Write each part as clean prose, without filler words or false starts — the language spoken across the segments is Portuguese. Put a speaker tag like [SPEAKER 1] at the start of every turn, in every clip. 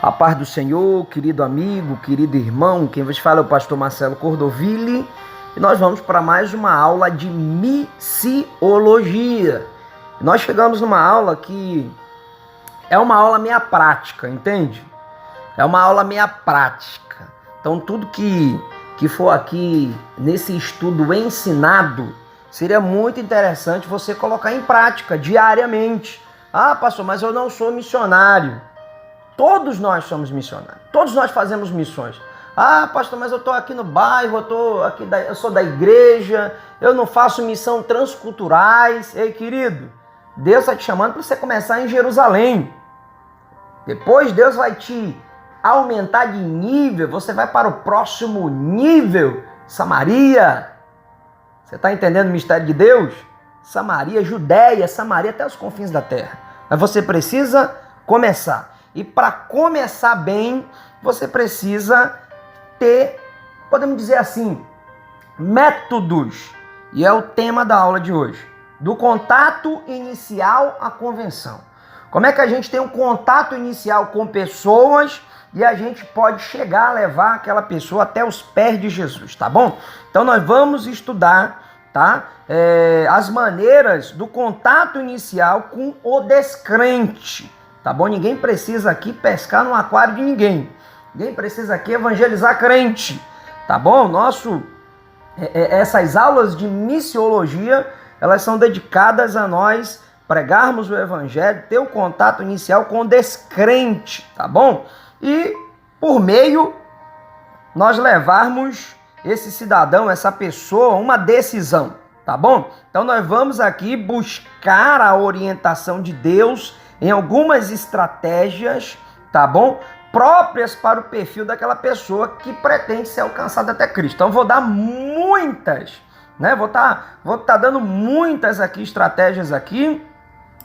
[SPEAKER 1] A paz do Senhor, querido amigo, querido irmão, quem vos fala é o pastor Marcelo Cordoville e nós vamos para mais uma aula de missiologia. Nós chegamos numa aula que é uma aula meia prática, entende? É uma aula meia prática. Então tudo que for aqui nesse estudo ensinado, seria muito interessante você colocar em prática diariamente. Ah, pastor, mas eu não sou missionário. Todos nós somos missionários, todos nós fazemos missões. Ah, pastor, mas eu estou aqui no bairro, eu sou da igreja, eu não faço missão transculturais. Ei, querido, Deus está te chamando para você começar em Jerusalém. Depois Deus vai te aumentar de nível, você vai para o próximo nível, Samaria. Você está entendendo o mistério de Deus? Samaria, Judéia, Samaria, até os confins da terra. Mas você precisa começar. E para começar bem, você precisa ter, podemos dizer assim, métodos. E é o tema da aula de hoje. Do contato inicial à convenção. Como é que a gente tem um contato inicial com pessoas e a gente pode chegar a levar aquela pessoa até os pés de Jesus, tá bom? Então nós vamos estudar, tá? As maneiras do contato inicial com o descrente. Tá bom? Ninguém precisa aqui pescar no aquário de ninguém. Ninguém precisa aqui evangelizar crente. Tá bom? Essas aulas de missiologia, elas são dedicadas a nós pregarmos o evangelho, ter o contato inicial com o descrente. Tá bom? E por meio, nós levarmos esse cidadão, essa pessoa, uma decisão. Tá bom? Então nós vamos aqui buscar a orientação de Deus em algumas estratégias, tá bom? Próprias para o perfil daquela pessoa que pretende ser alcançada até Cristo. Então, vou dar muitas, né? Vou tá dando muitas aqui, estratégias aqui,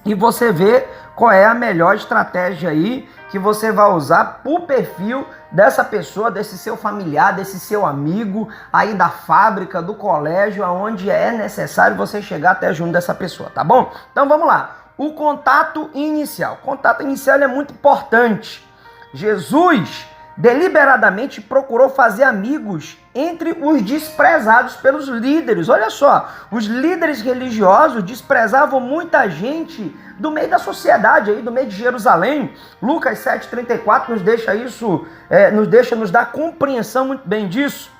[SPEAKER 1] e você vê qual é a melhor estratégia aí que você vai usar para o perfil dessa pessoa, desse seu familiar, desse seu amigo, aí da fábrica, do colégio, aonde é necessário você chegar até junto dessa pessoa, tá bom? Então, vamos lá. O contato inicial. O contato inicial é muito importante. Jesus deliberadamente procurou fazer amigos entre os desprezados pelos líderes. Olha só, os líderes religiosos desprezavam muita gente do meio da sociedade, aí, do meio de Jerusalém. Lucas 7,34 nos dá compreensão muito bem disso.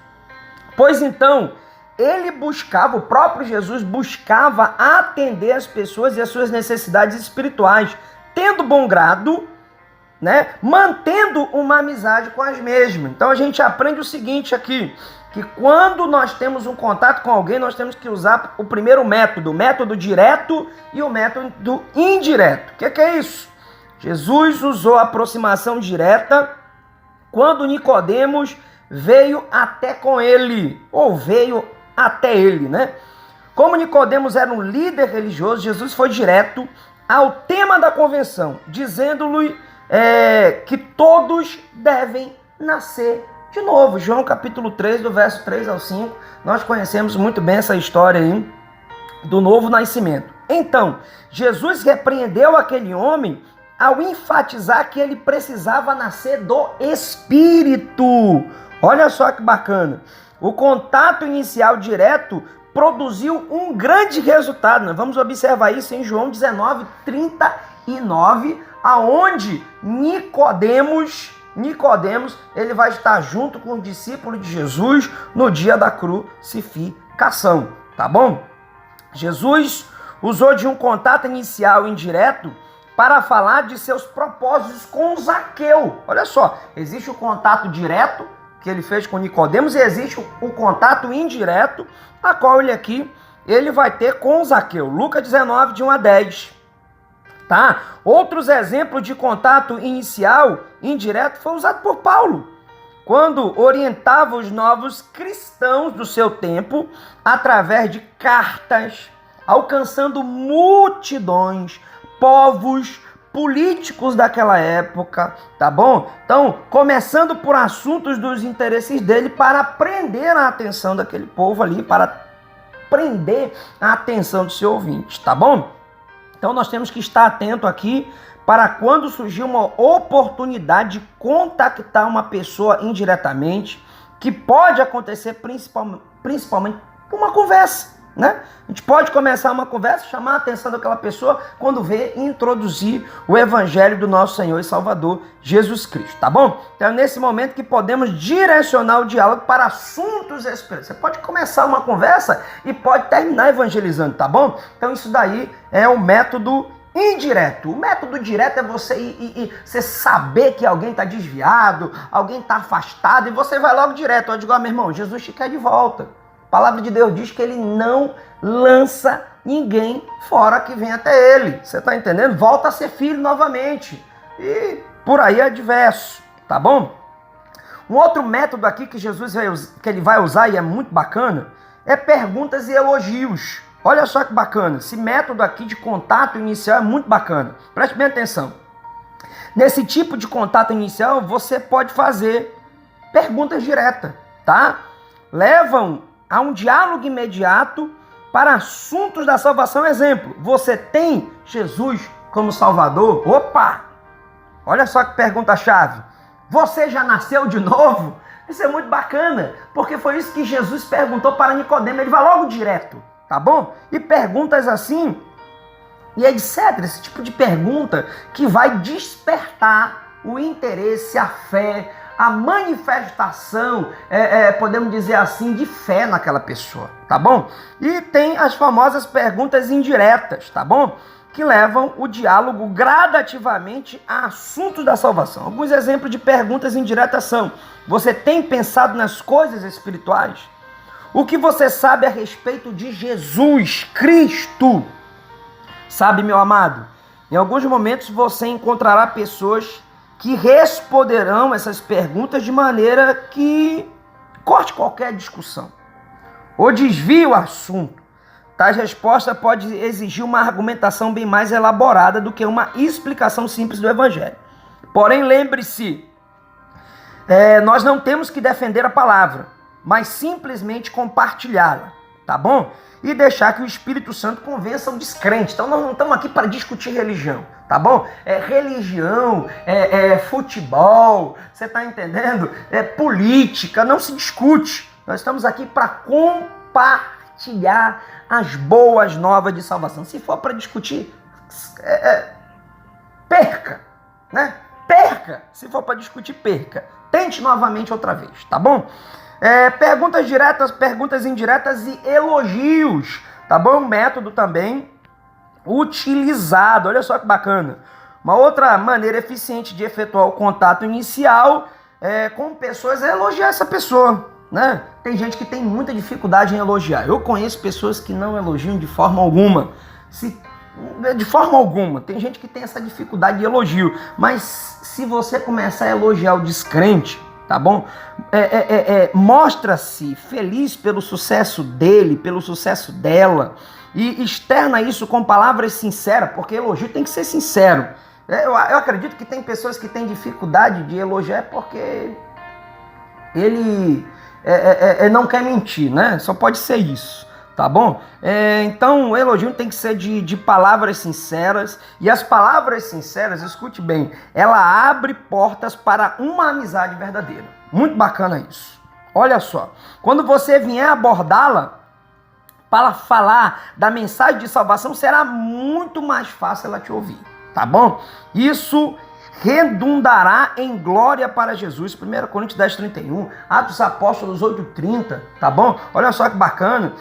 [SPEAKER 1] Pois então, o próprio Jesus buscava atender as pessoas e as suas necessidades espirituais, tendo bom grado, né, mantendo uma amizade com as mesmas. Então a gente aprende o seguinte aqui, que quando nós temos um contato com alguém, nós temos que usar o primeiro método, o método direto e o método indireto. O que é isso? Jesus usou a aproximação direta quando Nicodemos veio até ele, né? Como Nicodemos era um líder religioso, Jesus foi direto ao tema da convenção, dizendo-lhe que todos devem nascer de novo. João capítulo 3, do verso 3 ao 5, nós conhecemos muito bem essa história aí do novo nascimento. Então, Jesus repreendeu aquele homem ao enfatizar que ele precisava nascer do Espírito. Olha só que bacana. O contato inicial direto produziu um grande resultado. Nós vamos observar isso em João 19:39, aonde Nicodemos, ele vai estar junto com os discípulos de Jesus no dia da crucificação, tá bom? Jesus usou de um contato inicial indireto para falar de seus propósitos com Zaqueu. Olha só, existe o contato direto que ele fez com Nicodemos e existe o contato indireto, a qual ele vai ter com Zaqueu. Lucas 19, de 1 a 10. Tá? Outros exemplos de contato inicial indireto foi usado por Paulo, quando orientava os novos cristãos do seu tempo através de cartas, alcançando multidões, povos, políticos daquela época, tá bom? Então, começando por assuntos dos interesses dele para prender a atenção daquele povo ali, para prender a atenção do seu ouvinte, tá bom? Então, nós temos que estar atento aqui para quando surgir uma oportunidade de contactar uma pessoa indiretamente, que pode acontecer principalmente por uma conversa, né? A gente pode começar uma conversa, chamar a atenção daquela pessoa quando vê e introduzir o evangelho do nosso Senhor e Salvador Jesus Cristo, tá bom? Então é nesse momento que podemos direcionar o diálogo para assuntos espirituais. Você pode começar uma conversa e pode terminar evangelizando, tá bom? Então isso daí é o método indireto. O método direto é você saber que alguém está desviado, alguém está afastado, e você vai logo direto. Eu digo, meu irmão, Jesus te quer de volta. A palavra de Deus diz que ele não lança ninguém fora que vem até ele. Você está entendendo? Volta a ser filho novamente. E por aí é diverso, tá bom? Um outro método aqui que ele vai usar, e é muito bacana, é perguntas e elogios. Olha só que bacana, esse método aqui de contato inicial é muito bacana. Preste bem atenção. Nesse tipo de contato inicial, você pode fazer perguntas diretas, tá? Levam a um diálogo imediato para assuntos da salvação. Exemplo, você tem Jesus como Salvador? Opa! Olha só que pergunta-chave. Você já nasceu de novo? Isso é muito bacana, porque foi isso que Jesus perguntou para Nicodemo. Ele vai logo direto. Tá bom? E perguntas assim, e etc. Esse tipo de pergunta que vai despertar o interesse, a fé, a manifestação, podemos dizer assim, de fé naquela pessoa, tá bom? E tem as famosas perguntas indiretas, tá bom? Que levam o diálogo gradativamente a assuntos da salvação. Alguns exemplos de perguntas indiretas são: você tem pensado nas coisas espirituais? O que você sabe a respeito de Jesus Cristo? Sabe, meu amado, em alguns momentos você encontrará pessoas que responderão essas perguntas de maneira que corte qualquer discussão ou desvie o assunto. Tais respostas podem exigir uma argumentação bem mais elaborada do que uma explicação simples do Evangelho. Porém, lembre-se, nós não temos que defender a palavra, mas simplesmente compartilhá-la, tá bom? E deixar que o Espírito Santo convença o descrente. Então nós não estamos aqui para discutir religião, tá bom? Religião, futebol, você está entendendo? Política, não se discute. Nós estamos aqui para compartilhar as boas novas de salvação. Se for para discutir, perca, né? Perca. Se for para discutir, perca. Tente novamente outra vez, tá bom? Perguntas diretas, perguntas indiretas e elogios, tá bom? Um método também utilizado, olha só que bacana. Uma outra maneira eficiente de efetuar o contato inicial com pessoas é elogiar essa pessoa, né? Tem gente que tem muita dificuldade em elogiar. Eu conheço pessoas que não elogiam de forma alguma. De forma alguma. Tem gente que tem essa dificuldade de elogio. Mas se você começar a elogiar o descrente, tá bom? Mostra-se feliz pelo sucesso dele, pelo sucesso dela, e externa isso com palavras sinceras, porque elogio tem que ser sincero. Eu acredito que tem pessoas que têm dificuldade de elogiar porque ele não quer mentir, né? Só pode ser isso, tá bom? Então o elogio tem que ser de palavras sinceras, e as palavras sinceras, escute bem, ela abre portas para uma amizade verdadeira. Muito bacana isso. Olha só, quando você vier abordá-la para falar da mensagem de salvação, será muito mais fácil ela te ouvir, tá bom? Isso redundará em glória para Jesus. 1 Coríntios 10:31, Atos Apóstolos 8:30, tá bom? Olha só que bacana.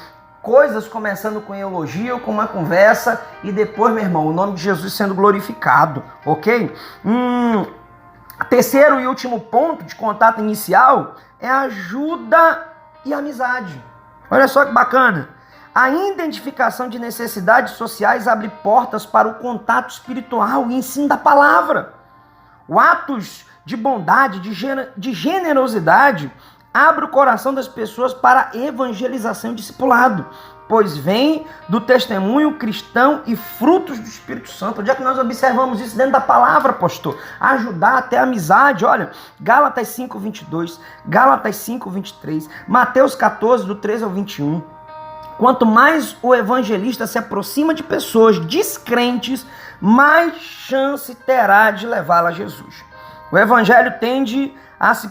[SPEAKER 1] Coisas começando com elogio, com uma conversa, e depois, meu irmão, o nome de Jesus sendo glorificado, ok? Terceiro e último ponto de contato inicial é ajuda e amizade. Olha só que bacana. A identificação de necessidades sociais abre portas para o contato espiritual e ensino da palavra. O atos de bondade, de generosidade, abre o coração das pessoas para evangelização e discipulado, pois vem do testemunho cristão e frutos do Espírito Santo. Onde é que nós observamos isso? Dentro da palavra, pastor. Ajudar até a amizade. Olha, Gálatas 5:22, Gálatas 5:23, Mateus 14, do 13 ao 21. Quanto mais o evangelista se aproxima de pessoas descrentes, mais chance terá de levá-la a Jesus. O evangelho tende a se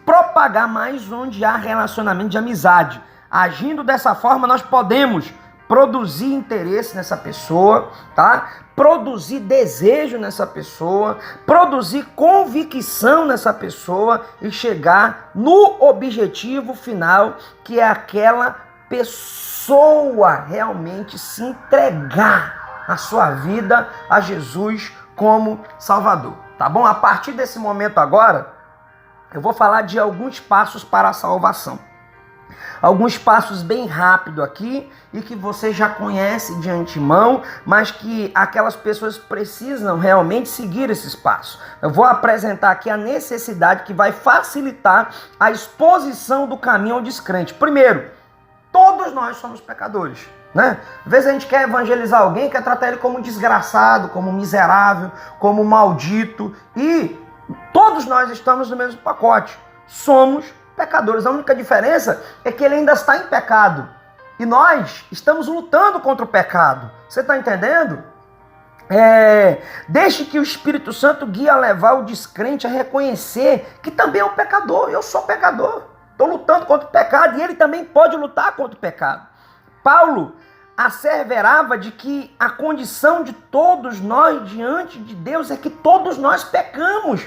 [SPEAKER 1] propagar mais onde há relacionamento de amizade. Agindo dessa forma, nós podemos produzir interesse nessa pessoa, tá? Produzir desejo nessa pessoa, produzir convicção nessa pessoa e chegar no objetivo final, que é aquela pessoa realmente se entregar a sua vida a Jesus como Salvador, tá bom? A partir desse momento agora, eu vou falar de alguns passos para a salvação. Alguns passos bem rápido aqui e que você já conhece de antemão, mas que aquelas pessoas precisam realmente seguir esses passos. Eu vou apresentar aqui a necessidade que vai facilitar a exposição do caminho ao descrente. Primeiro, todos nós somos pecadores, né? Às vezes a gente quer evangelizar alguém, quer tratar ele como desgraçado, como miserável, como maldito, e todos nós estamos no mesmo pacote. Somos pecadores. A única diferença é que ele ainda está em pecado. E nós estamos lutando contra o pecado. Você está entendendo? Deixe que o Espírito Santo guie a levar o descrente a reconhecer que também é um pecador. Eu sou pecador. Estou lutando contra o pecado e ele também pode lutar contra o pecado. Paulo asseverava de que a condição de todos nós diante de Deus é que todos nós pecamos.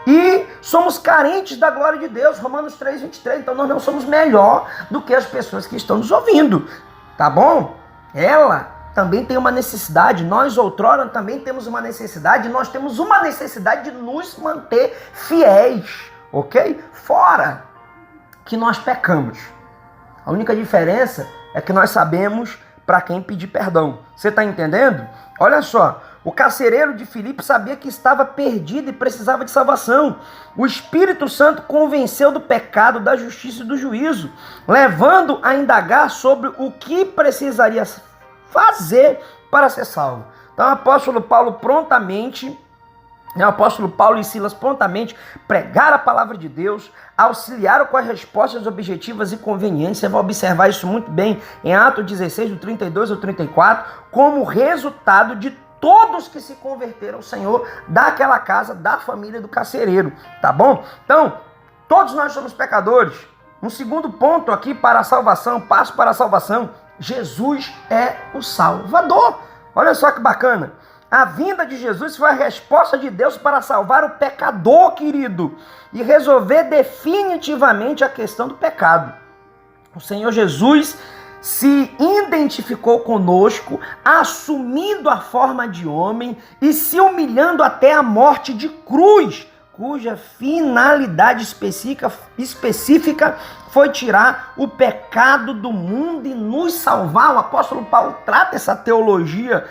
[SPEAKER 1] E somos carentes da glória de Deus, Romanos 3:23. Então nós não somos melhor do que as pessoas que estão nos ouvindo, tá bom? Ela também tem uma necessidade, nós outrora também temos uma necessidade, nós temos uma necessidade de nos manter fiéis, ok? Fora que nós pecamos. A única diferença é que nós sabemos para quem pedir perdão. Você está entendendo? Olha só. O carcereiro de Filipe sabia que estava perdido e precisava de salvação. O Espírito Santo convenceu do pecado, da justiça e do juízo, levando a indagar sobre o que precisaria fazer para ser salvo. Então o apóstolo Paulo e Silas prontamente pregaram a palavra de Deus, auxiliaram com as respostas objetivas e convenientes. Você vai observar isso muito bem em Atos 16, do 32 ao 34, como resultado de todos que se converteram ao Senhor daquela casa, da família do carcereiro, tá bom? Então, todos nós somos pecadores. Um segundo ponto aqui para a salvação, passo para a salvação, Jesus é o Salvador. Olha só que bacana. A vinda de Jesus foi a resposta de Deus para salvar o pecador, querido, e resolver definitivamente a questão do pecado. O Senhor Jesus se identificou conosco, assumindo a forma de homem e se humilhando até a morte de cruz, cuja finalidade específica foi tirar o pecado do mundo e nos salvar. O apóstolo Paulo trata essa teologia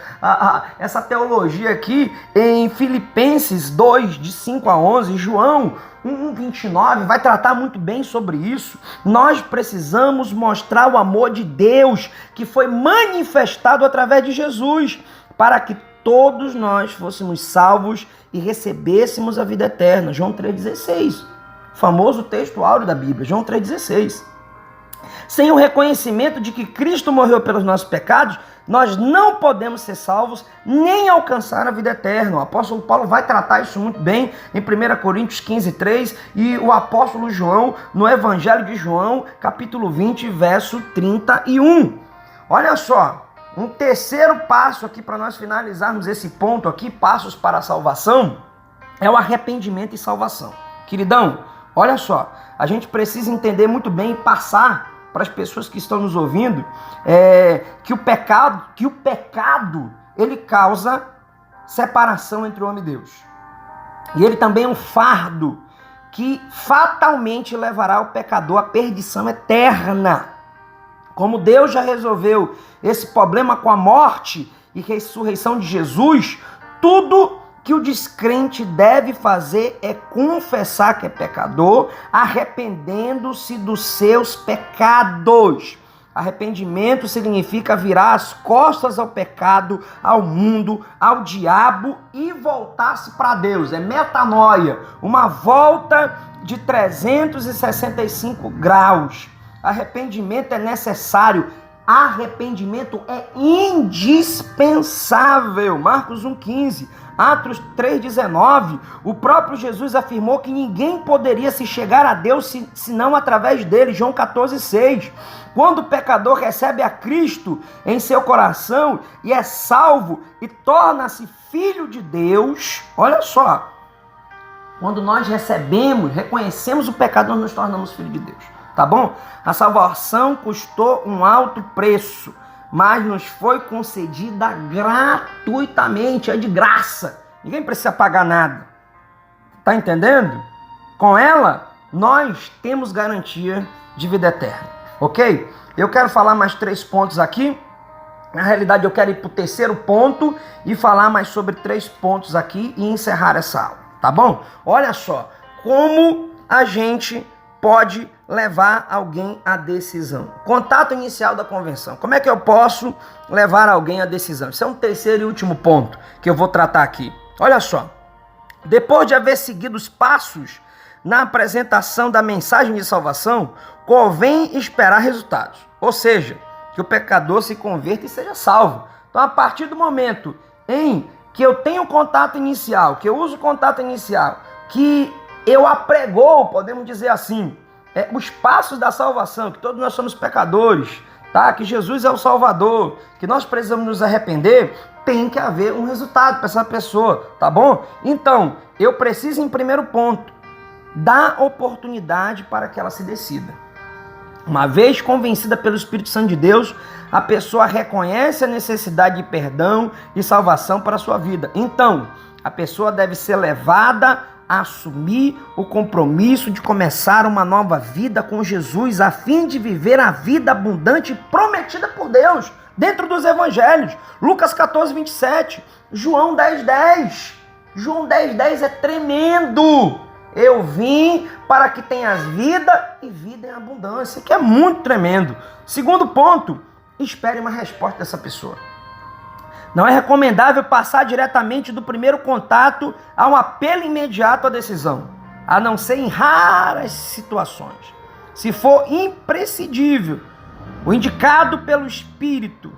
[SPEAKER 1] aqui em Filipenses 2, de 5 a 11, João 1:29, vai tratar muito bem sobre isso. Nós precisamos mostrar o amor de Deus que foi manifestado através de Jesus, para que todos nós fôssemos salvos e recebêssemos a vida eterna. João 3,16. Famoso texto áureo da Bíblia, João 3,16. Sem o reconhecimento de que Cristo morreu pelos nossos pecados, nós não podemos ser salvos nem alcançar a vida eterna. O apóstolo Paulo vai tratar isso muito bem em 1 Coríntios 15:3 e o apóstolo João no Evangelho de João, capítulo 20, verso 31. Olha só, um terceiro passo aqui para nós finalizarmos esse ponto aqui, passos para a salvação, é o arrependimento e salvação. Queridão, olha só, a gente precisa entender muito bem e passar para as pessoas que estão nos ouvindo, que o pecado ele causa separação entre o homem e Deus. E ele também é um fardo que fatalmente levará o pecador à perdição eterna. Como Deus já resolveu esse problema com a morte e ressurreição de Jesus, tudo que o descrente deve fazer é confessar que é pecador, arrependendo-se dos seus pecados. Arrependimento significa virar as costas ao pecado, ao mundo, ao diabo e voltar-se para Deus. É metanoia, uma volta de 365 graus. Arrependimento é necessário arrependimento é indispensável. Marcos 1,15, Atos 3,19, o próprio Jesus afirmou que ninguém poderia se chegar a Deus senão através dele. João 14,6. Quando o pecador recebe a Cristo em seu coração e é salvo e torna-se filho de Deus, olha só, quando nós recebemos, reconhecemos o pecado, nós nos tornamos filhos de Deus, tá bom? A salvação custou um alto preço, mas nos foi concedida gratuitamente, é de graça. Ninguém precisa pagar nada. Tá entendendo? Com ela, nós temos garantia de vida eterna, ok? Eu quero falar mais 3 pontos aqui. Na realidade, eu quero ir para o 3º ponto e falar mais sobre 3 pontos aqui e encerrar essa aula, tá bom? Olha só, como a gente pode levar alguém à decisão. Contato inicial da convenção. Como é que eu posso levar alguém à decisão? Isso é um 3º e último ponto que eu vou tratar aqui. Olha só, depois de haver seguido os passos na apresentação da mensagem de salvação, convém esperar resultados. Ou seja, que o pecador se converta e seja salvo. Então, a partir do momento em que eu tenho contato inicial, que eu uso o contato inicial, que eu apregou, podemos dizer assim, os passos da salvação, que todos nós somos pecadores, tá? Que Jesus é o Salvador, que nós precisamos nos arrepender, tem que haver um resultado para essa pessoa, tá bom? Então, eu preciso, em primeiro ponto, dar oportunidade para que ela se decida. Uma vez convencida pelo Espírito Santo de Deus, a pessoa reconhece a necessidade de perdão e salvação para a sua vida. Então, a pessoa deve ser levada a assumir o compromisso de começar uma nova vida com Jesus, a fim de viver a vida abundante prometida por Deus, dentro dos evangelhos. Lucas 14:27, João 10:10. João 10:10 é tremendo. Eu vim para que tenhas vida e vida em abundância, que é muito tremendo. Segundo ponto, espere uma resposta dessa pessoa. Não é recomendável passar diretamente do primeiro contato a um apelo imediato à decisão, a não ser em raras situações. Se for imprescindível, o indicado pelo Espírito,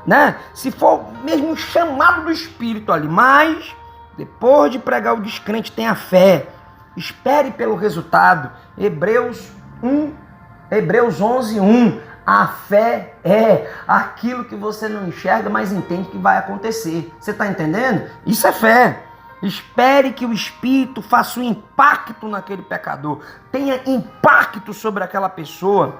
[SPEAKER 1] né? Se for mesmo um chamado do Espírito ali, mas depois de pregar o descrente, tenha fé. Espere pelo resultado. Hebreus 11:1. A fé é aquilo que você não enxerga, mas entende que vai acontecer. Você está entendendo? Isso é fé. Espere que o Espírito faça um impacto naquele pecador. Tenha impacto sobre aquela pessoa,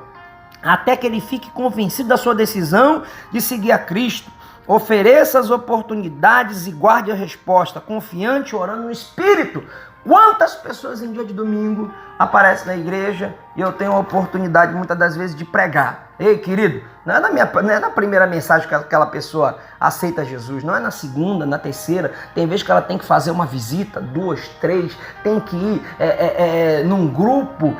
[SPEAKER 1] até que ele fique convencido da sua decisão de seguir a Cristo. Ofereça as oportunidades e guarde a resposta, confiante, orando no Espírito. Quantas pessoas em dia de domingo aparecem na igreja e eu tenho a oportunidade muitas das vezes de pregar? Ei, querido, não é na primeira mensagem que aquela pessoa aceita Jesus, não é na segunda, na terceira. Tem vezes que ela tem que fazer uma visita, 2, 3, tem que ir num grupo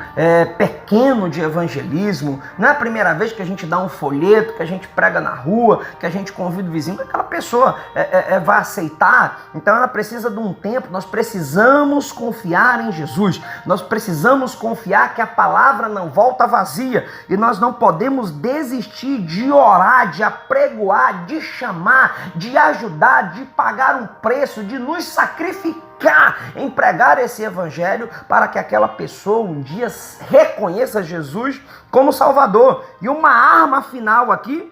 [SPEAKER 1] pequeno de evangelismo. Não é a primeira vez que a gente dá um folheto, que a gente prega na rua, que a gente convida o vizinho, que aquela pessoa vai aceitar. Então ela precisa de um tempo. Nós precisamos confiar em Jesus, nós precisamos confiar que a palavra não volta vazia, e nós não podemos desistir de orar, de apregoar, de chamar, de ajudar, de pagar um preço, de nos sacrificar em pregar esse evangelho para que aquela pessoa um dia reconheça Jesus como Salvador. E uma arma final aqui,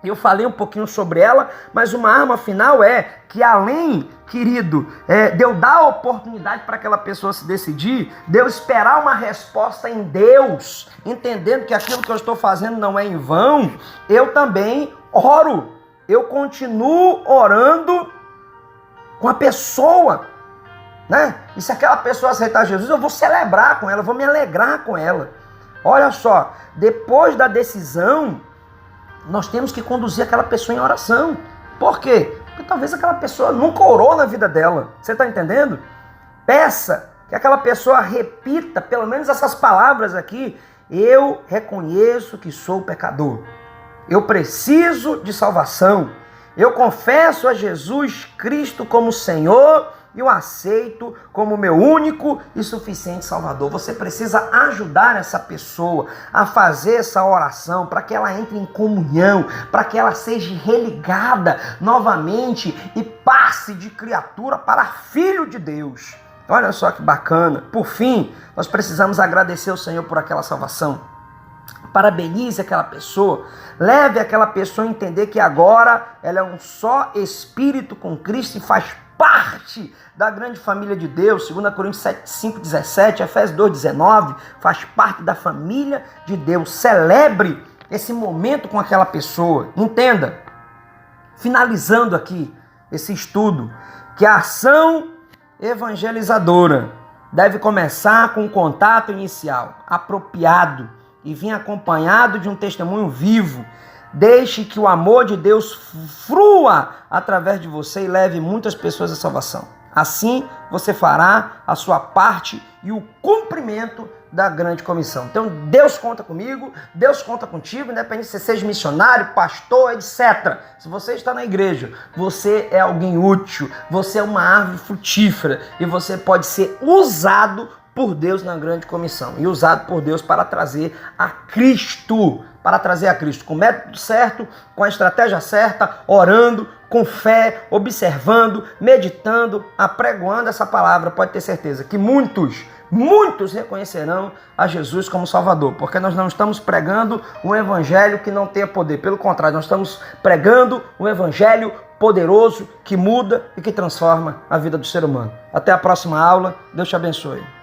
[SPEAKER 1] eu falei um pouquinho sobre ela, mas uma arma final é que além, querido, de eu dar a oportunidade para aquela pessoa se decidir, de eu esperar uma resposta em Deus, entendendo que aquilo que eu estou fazendo não é em vão, eu também oro. Eu continuo orando com a pessoa, né? E se aquela pessoa aceitar Jesus, eu vou celebrar com ela, eu vou me alegrar com ela. Olha só, depois da decisão, nós temos que conduzir aquela pessoa em oração. Por quê? Porque talvez aquela pessoa nunca orou na vida dela. Você está entendendo? Peça que aquela pessoa repita pelo menos essas palavras aqui. Eu reconheço que sou pecador. Eu preciso de salvação. Eu confesso a Jesus Cristo como Senhor e o aceito como meu único e suficiente Salvador. Você precisa ajudar essa pessoa a fazer essa oração para que ela entre em comunhão, para que ela seja religada novamente e passe de criatura para filho de Deus. Olha só que bacana. Por fim, nós precisamos agradecer ao Senhor por aquela salvação. Parabenize aquela pessoa, leve aquela pessoa a entender que agora ela é um só espírito com Cristo e faz parte da grande família de Deus. 2 Coríntios 5:17, Efésios 2:19, faz parte da família de Deus. Celebre esse momento com aquela pessoa. Entenda, finalizando aqui esse estudo, que a ação evangelizadora deve começar com um contato inicial apropriado e vir acompanhado de um testemunho vivo. Deixe que o amor de Deus flua através de você e leve muitas pessoas à salvação. Assim, você fará a sua parte e o cumprimento da grande comissão. Então, Deus conta comigo, Deus conta contigo, independente se você seja missionário, pastor, etc. Se você está na igreja, você é alguém útil, você é uma árvore frutífera e você pode ser usado por Deus na grande comissão e usado por Deus para trazer a Cristo, com o método certo, com a estratégia certa, orando, com fé, observando, meditando, apregoando essa palavra. Pode ter certeza que muitos reconhecerão a Jesus como Salvador, porque nós não estamos pregando um evangelho que não tenha poder, pelo contrário, nós estamos pregando um evangelho poderoso que muda e que transforma a vida do ser humano. Até a próxima aula, Deus te abençoe.